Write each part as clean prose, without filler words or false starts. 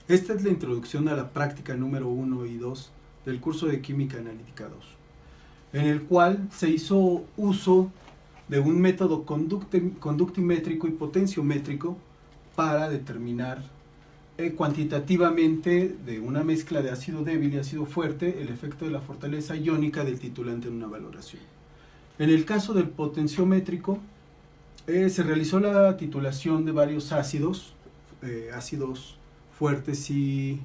Esta es la introducción a la práctica número 1 y 2 del curso de Química Analítica 2, en el cual se hizo uso de un método conductimétrico y potenciométrico para determinar cuantitativamente de una mezcla de ácido débil y ácido fuerte el efecto de la fortaleza iónica del titulante en una valoración. En el caso del potenciométrico, se realizó la titulación de varios ácidos, ácidos fuertes y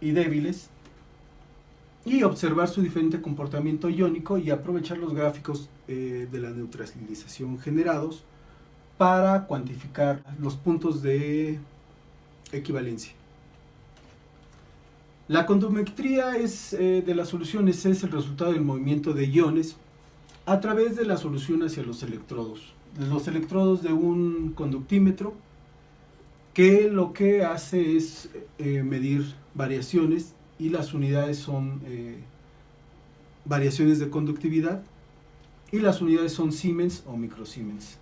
débiles, y observar su diferente comportamiento iónico y aprovechar los gráficos de la neutralización generados para cuantificar los puntos de equivalencia. La conductimetría de las soluciones es el resultado del movimiento de iones a través de la solución hacia los electrodos. Los electrodos de un conductímetro, que lo que hace es medir variaciones, y las unidades son variaciones de conductividad, y las unidades son Siemens o microsiemens.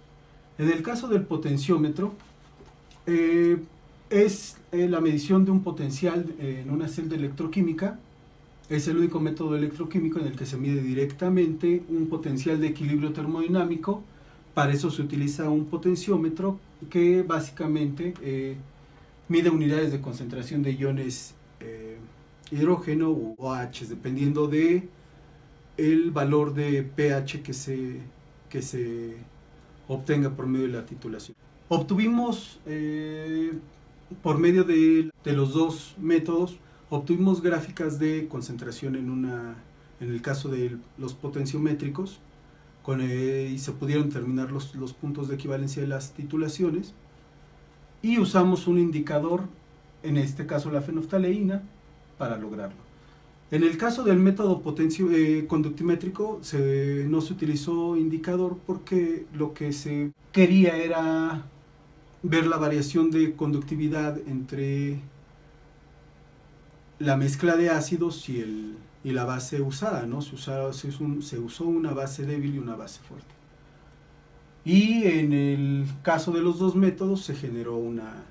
En el caso del potenciómetro, es la medición de un potencial en una celda electroquímica. Es el único método electroquímico en el que se mide directamente un potencial de equilibrio termodinámico. Para eso se utiliza un potenciómetro que básicamente mide unidades de concentración de iones hidrógeno o OH, dependiendo de el valor de pH que se obtenga por medio de la titulación. Obtuvimos, por medio de los dos métodos, obtuvimos gráficas de concentración en el caso de los potenciométricos, y se pudieron determinar los puntos de equivalencia de las titulaciones, y usamos un indicador, en este caso la fenoftaleína, para lograrlo. En el caso del método conductimétrico no se utilizó indicador porque lo que se quería era ver la variación de conductividad entre la mezcla de ácidos y la base usada, ¿no? Se usó una base débil y una base fuerte. Y en el caso de los dos métodos se generó una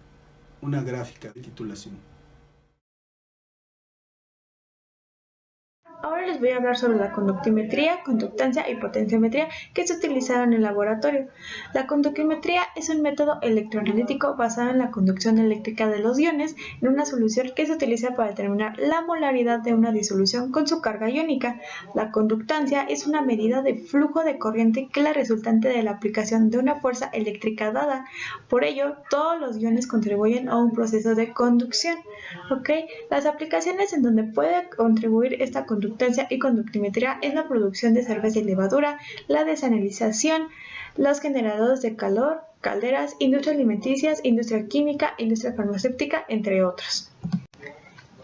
gráfica de titulación. Ahora les voy a hablar sobre la conductimetría, conductancia y potenciometría que se utilizaron en el laboratorio. La conductimetría es un método electroanalítico basado en la conducción eléctrica de los iones en una solución que se utiliza para determinar la molaridad de una disolución con su carga iónica. La conductancia es una medida de flujo de corriente que es la resultante de la aplicación de una fuerza eléctrica dada. Por ello, todos los iones contribuyen a un proceso de conducción. ¿Okay? Las aplicaciones en donde puede contribuir esta conductancia y conductimetría es la producción de cerveza y levadura, la desalinización, los generadores de calor, calderas, industrias alimenticias, industria química, industria farmacéutica, entre otros.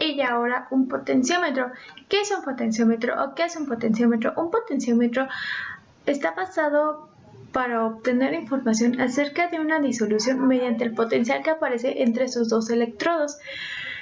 Y ahora un potenciómetro. ¿Qué es un potenciómetro o qué es un potenciómetro? Un potenciómetro está basado para obtener información acerca de una disolución mediante el potencial que aparece entre sus dos electrodos.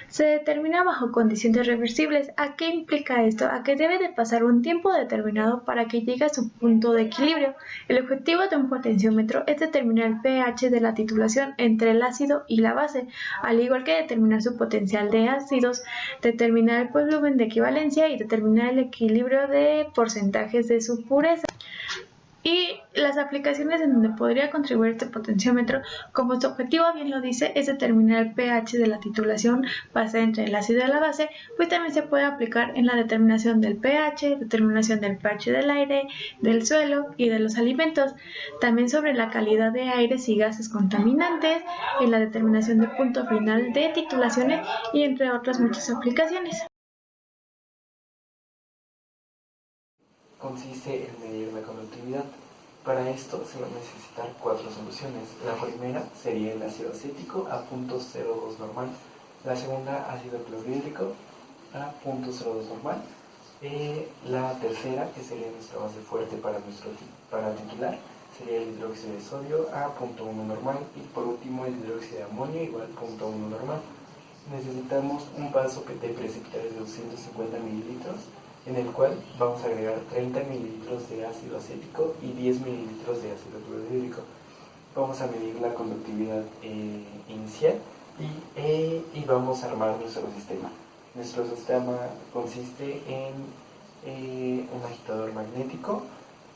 Se determina bajo condiciones reversibles. ¿A qué implica esto? A que debe de pasar un tiempo determinado para que llegue a su punto de equilibrio. El objetivo de un potenciómetro es determinar el pH de la titulación entre el ácido y la base, al igual que determinar su potencial de ácidos, determinar el volumen de equivalencia y determinar el equilibrio de porcentajes de su pureza. Y las aplicaciones en donde podría contribuir este potenciómetro, como su objetivo bien lo dice, es determinar el pH de la titulación basada entre el ácido y la base, pues también se puede aplicar en la determinación del pH, determinación del pH del aire, del suelo y de los alimentos, también sobre la calidad de aires y gases contaminantes, en la determinación del punto final de titulaciones y entre otras muchas aplicaciones. Consiste en medir la conductividad. Para esto se van a necesitar 4 soluciones. La primera sería el ácido acético a 0.02 normal. La segunda, ácido clorhídrico a 0.02 normal. La tercera, que sería nuestra base fuerte para titular, sería el hidróxido de sodio a 0.1 normal. Y por último, el hidróxido de amonio igual a 0.1 normal. Necesitamos un vaso de precipitadores de 250 mililitros, en el cual vamos a agregar 30 mililitros de ácido acético y 10 mililitros de ácido clorhídrico. Vamos a medir la conductividad inicial y vamos a armar nuestro sistema. Nuestro sistema consiste en un agitador magnético,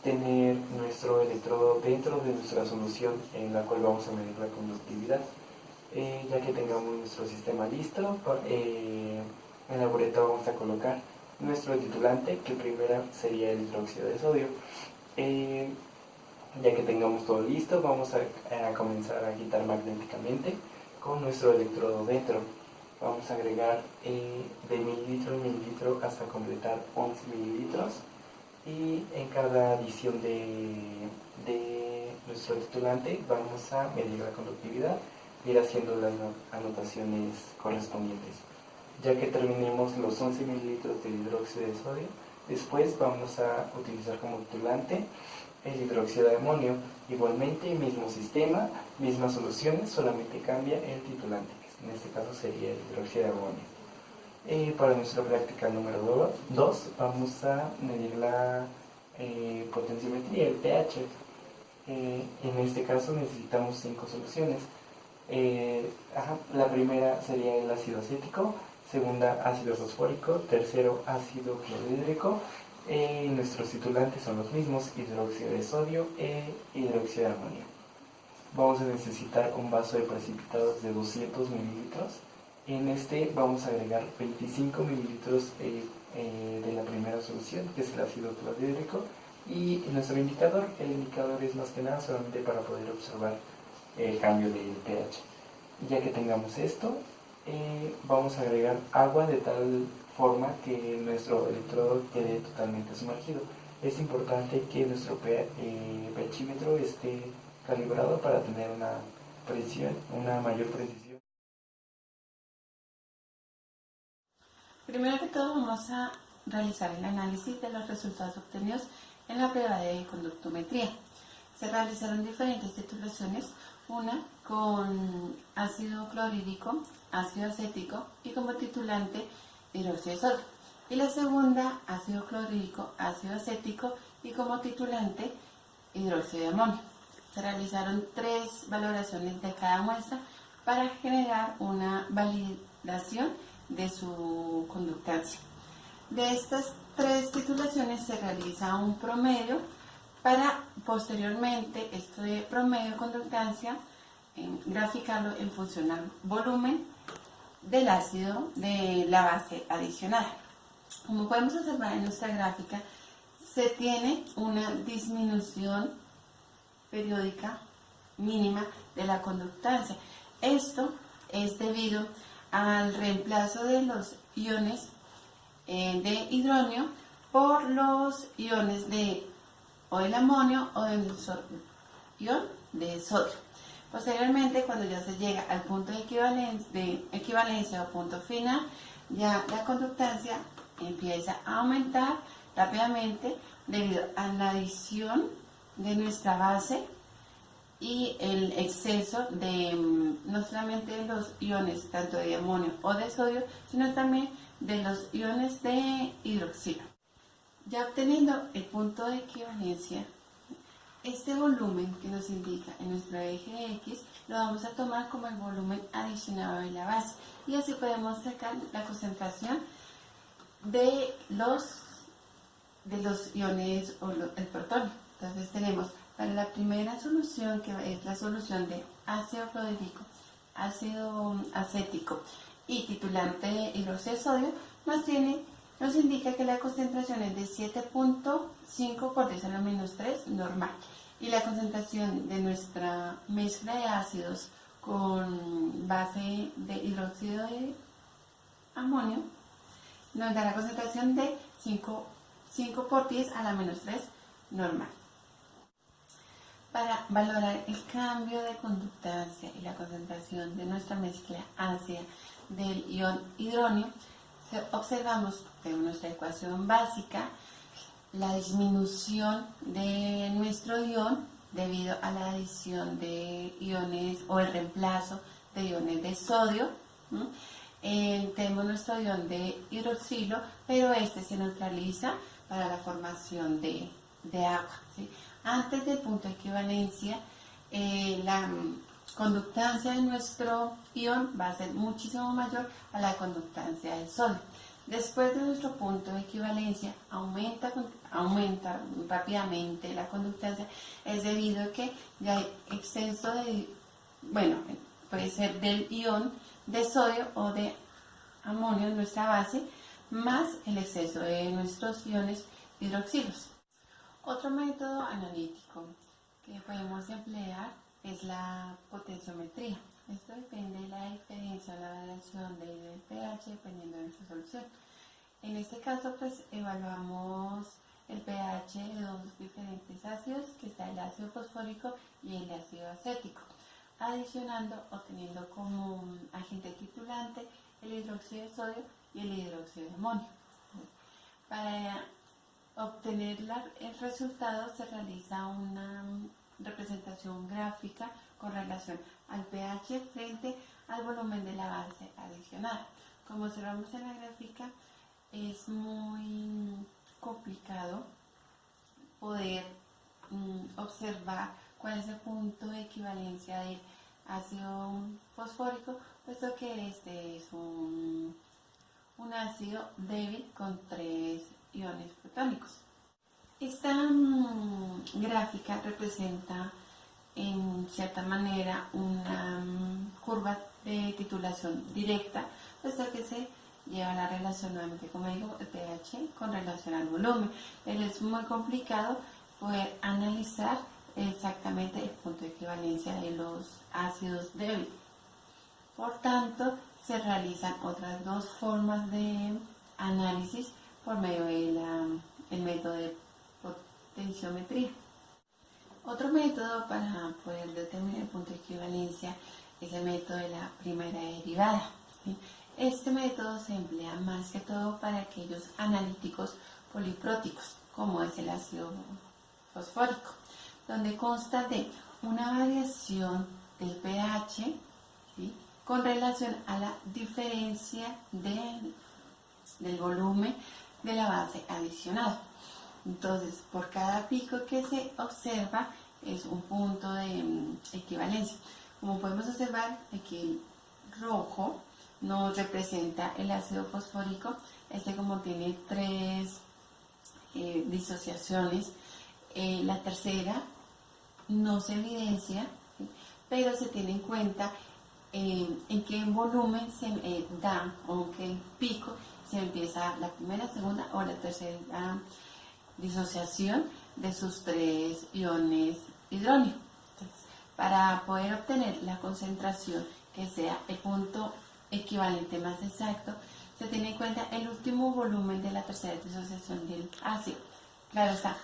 tener nuestro electrodo dentro de nuestra solución en la cual vamos a medir la conductividad. Ya que tengamos nuestro sistema listo, en la bureta vamos a colocar nuestro titulante, que primero sería el hidróxido de sodio. Ya que tengamos todo listo, vamos a comenzar a agitar magnéticamente con nuestro electrodo dentro. Vamos a agregar de mililitro en mililitro hasta completar 11 mililitros, y en cada adición de nuestro titulante vamos a medir la conductividad, ir haciendo las anotaciones correspondientes. Ya que terminemos los 11 mililitros de hidróxido de sodio, después vamos a utilizar como titulante el hidróxido de amonio. Igualmente, mismo sistema, mismas soluciones, solamente cambia el titulante, que en este caso sería el hidróxido de amonio. Para nuestra práctica número 2 vamos a medir la potenciometría, el pH. En este caso necesitamos 5 soluciones. La primera sería el ácido acético, segunda ácido fosfórico, tercero ácido clorhídrico. Nuestros titulantes son los mismos, hidróxido de sodio e hidróxido de amonio. Vamos a necesitar un vaso de precipitados de 200 mililitros. En este vamos a agregar 25 mililitros de la primera solución, que es el ácido clorhídrico, y nuestro indicador. El indicador es más que nada solamente para poder observar el cambio del pH. Ya que tengamos esto, vamos a agregar agua de tal forma que nuestro electrodo quede totalmente sumergido. Es importante que nuestro pHímetro esté calibrado para tener una mayor precisión. Primero que todo vamos a realizar el análisis de los resultados obtenidos en la prueba de conductometría. Se realizaron diferentes titulaciones, una con ácido clorhídrico, ácido acético y como titulante hidróxido de sodio, y la segunda ácido clorhídrico, ácido acético y como titulante hidróxido de amonio. Se realizaron 3 valoraciones de cada muestra para generar una validación de su conductancia. De estas 3 titulaciones se realiza un promedio para posteriormente este promedio de conductancia graficarlo en función al volumen del ácido de la base adicionada. Como podemos observar en nuestra gráfica, se tiene una disminución periódica mínima de la conductancia. Esto es debido al reemplazo de los iones de hidrógeno por los iones de o el amonio o del ion de sodio. Posteriormente, cuando ya se llega al punto de equivalencia o punto final, ya la conductancia empieza a aumentar rápidamente debido a la adición de nuestra base y el exceso de no solamente los iones tanto de amonio o de sodio, sino también de los iones de hidroxilo. Ya obteniendo el punto de equivalencia, este volumen que nos indica en nuestro eje X lo vamos a tomar como el volumen adicionado de la base, y así podemos sacar la concentración de los iones o el protonio. Entonces tenemos para la primera solución, que es la solución de ácido clorhídrico, ácido acético y titulante hidróxido de sodio, nos indica que la concentración es de 7.5 por 10 a la menos 3 normal, y la concentración de nuestra mezcla de ácidos con base de hidróxido de amonio nos da la concentración de 5 por 10 a la menos 3 normal. Para valorar el cambio de conductancia y la concentración de nuestra mezcla ácida del ion hidrógeno, observamos de nuestra ecuación básica la disminución de nuestro ion debido a la adición de iones o el reemplazo de iones de sodio. Tenemos nuestro ion de hidroxilo, pero este se neutraliza para la formación de agua, ¿sí? Antes del punto de equivalencia, conductancia de nuestro ion va a ser muchísimo mayor a la conductancia del sodio. Después de nuestro punto de equivalencia aumenta rápidamente la conductancia, es debido a que ya hay exceso de, bueno, puede ser del ion de sodio o de amonio en nuestra base, más el exceso de nuestros iones hidroxilos. Otro método analítico que podemos emplear es la potenciometría. Esto depende de la diferencia o la variación del pH dependiendo de nuestra solución. En este caso, pues evaluamos el pH de dos diferentes ácidos, que está el ácido fosfórico y el ácido acético, adicionando o teniendo como agente titulante el hidróxido de sodio y el hidróxido de amonio. Para obtener el resultado se realiza una representación gráfica con relación al pH frente al volumen de la base adicionada. Como observamos en la gráfica, es muy complicado poder observar cuál es el punto de equivalencia del ácido fosfórico, puesto que este es un ácido débil con 3 iones protónicos. Esta gráfica representa en cierta manera una curva de titulación directa, puesto que se lleva la relación, nuevamente como digo, el pH con relación al volumen, pero es muy complicado poder analizar exactamente el punto de equivalencia de los ácidos débiles. Por tanto, se realizan otras dos formas de análisis por medio del método de potenciometría. Otro método para poder determinar el punto de equivalencia es el método de la primera derivada. Este método se emplea más que todo para aquellos analíticos polipróticos, como es el ácido fosfórico, donde consta de una variación del pH, ¿sí?, con relación a la diferencia del volumen de la base adicionada. Entonces, por cada pico que se observa es un punto de equivalencia. Como podemos observar, aquí el rojo nos representa el ácido fosfórico. Este, como tiene 3 disociaciones, la tercera no se evidencia, ¿sí?, pero se tiene en cuenta en qué volumen se da o en qué pico se empieza la primera, segunda o la tercera disociación de sus 3 iones hidróneo. Entonces, para poder obtener la concentración que sea el punto equivalente más exacto, se tiene en cuenta el último volumen de la tercera disociación del ácido. Claro está,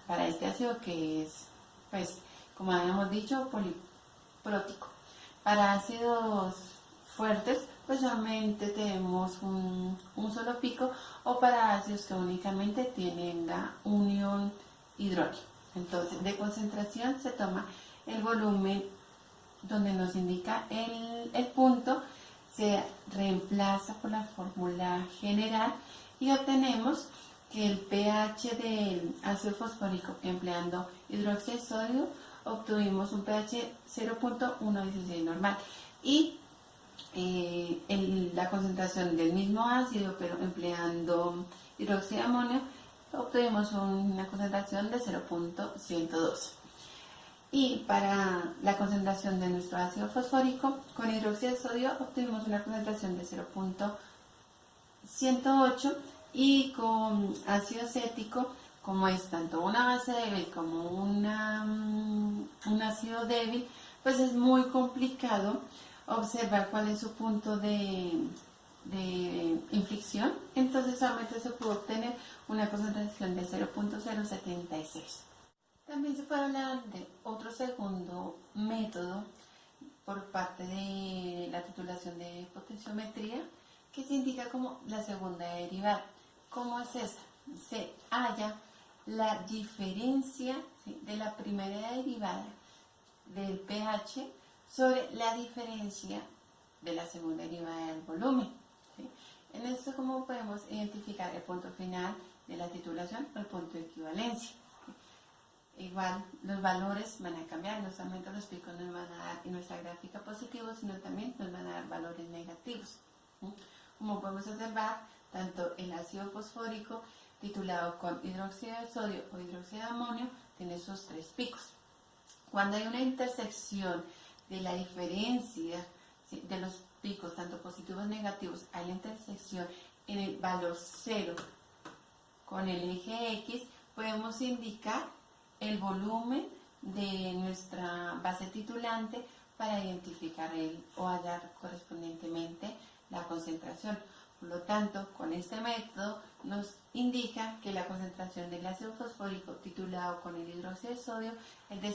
para este ácido que es, pues, como habíamos dicho, poliprótico. Para ácidos fuertes, pues solamente tenemos un solo pico, o para ácidos que únicamente tienen un ion hidrógeno. Entonces, de concentración se toma el volumen donde nos indica el punto, se reemplaza por la fórmula general y obtenemos que el pH del ácido fosfórico empleando hidróxido de sodio obtuvimos un pH 0.116 normal, y la concentración del mismo ácido pero empleando hidróxido de amonio obtuvimos una concentración de 0.112. Y para la concentración de nuestro ácido fosfórico con hidróxido de sodio obtuvimos una concentración de 0.108, y con ácido acético, como es tanto una base débil como un ácido débil, pues es muy complicado observar cuál es su punto de inflexión. Entonces solamente se pudo obtener una concentración de 0.076. También se puede hablar de otro segundo método por parte de la titulación de potenciometría, que se indica como la segunda derivada. ¿Cómo es esta? Se halla la diferencia, ¿sí?, de la primera derivada del pH sobre la diferencia de la segunda derivada del volumen, ¿sí? En esto, ¿cómo podemos identificar el punto final de la titulación o el punto de equivalencia? igual los valores van a cambiar, no solamente los picos nos van a dar en nuestra gráfica positivos, sino también nos van a dar valores negativos. Como podemos observar, tanto el ácido fosfórico titulado con hidróxido de sodio o hidróxido de amonio tiene esos 3 picos. Cuando hay una intersección de la diferencia de los picos, tanto positivos y negativos, hay la intersección en el valor 0 con el eje X, podemos indicar el volumen de nuestra base titulante para identificar o hallar correspondientemente la concentración. Por lo tanto, con este método nos indica que la concentración del ácido fosfórico titulado con el hidróxido de sodio es de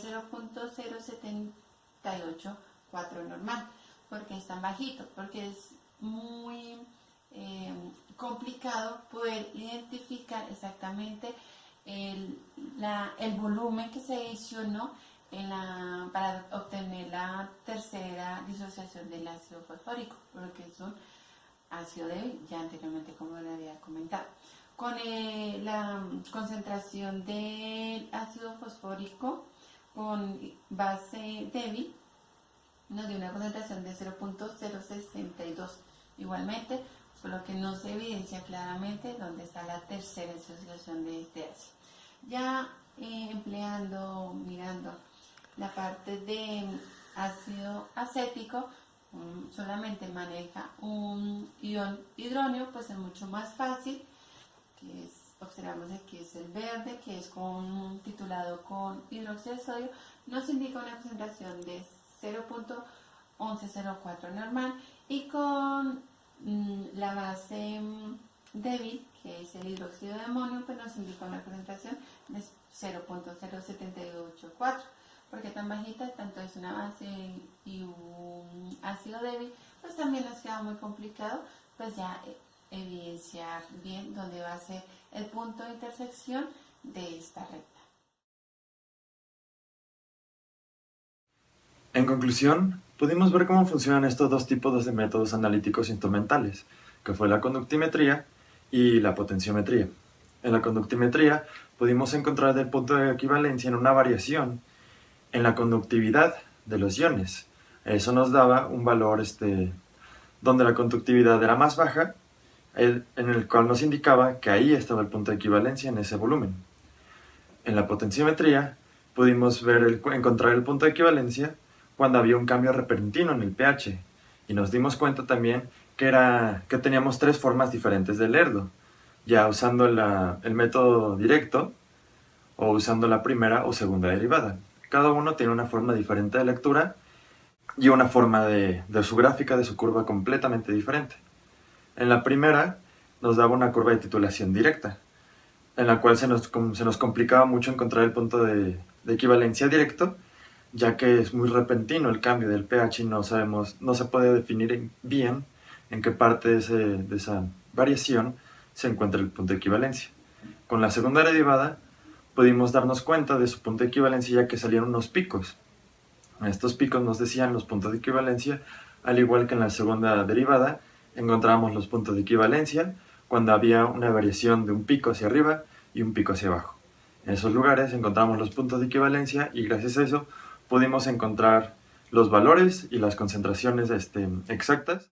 0.0784 normal. ¿Por qué es tan bajito? Porque es muy complicado poder identificar exactamente el volumen que se adicionó para obtener la tercera disociación del ácido fosfórico, porque es un ácido débil, ya anteriormente como le había comentado. Con la concentración del ácido fosfórico con base débil nos dio una concentración de 0.062. Igualmente, por lo que no se evidencia claramente dónde está la tercera disociación de este ácido. Ya mirando la parte de ácido acético, solamente maneja un ion hidróneo, pues es mucho más fácil, observamos aquí es el verde, que es titulado con hidróxido de sodio, nos indica una concentración de 0.1104 normal, y con la base débil, que es el hidróxido de amonio, pues nos indica una concentración de 0.0784. ¿Por qué tan bajita? Tanto es una base y un ácido débil, pues también nos queda muy complicado pues ya evidenciar bien dónde va a ser el punto de intersección de esta recta. En conclusión, pudimos ver cómo funcionan estos 2 tipos de métodos analíticos instrumentales, que fue la conductimetría y la potenciometría. En la conductimetría pudimos encontrar el punto de equivalencia en una variación en la conductividad de los iones. Eso nos daba un valor donde la conductividad era más baja, en el cual nos indicaba que ahí estaba el punto de equivalencia en ese volumen. En la potenciometría pudimos encontrar el punto de equivalencia cuando había un cambio repentino en el pH, y nos dimos cuenta también que teníamos 3 formas diferentes de leerlo, ya usando el método directo o usando la primera o segunda derivada. Cada uno tiene una forma diferente de lectura y una forma de su gráfica, de su curva completamente diferente. En la primera nos daba una curva de titulación directa, en la cual se nos complicaba mucho encontrar el punto de equivalencia directo, ya que es muy repentino el cambio del pH y no se puede definir bien en qué parte de esa variación se encuentra el punto de equivalencia. Con la segunda derivada pudimos darnos cuenta de su punto de equivalencia, ya que salieron unos picos. Estos picos nos decían los puntos de equivalencia, al igual que en la segunda derivada encontrábamos los puntos de equivalencia cuando había una variación de un pico hacia arriba y un pico hacia abajo. En esos lugares encontramos los puntos de equivalencia y gracias a eso pudimos encontrar los valores y las concentraciones exactas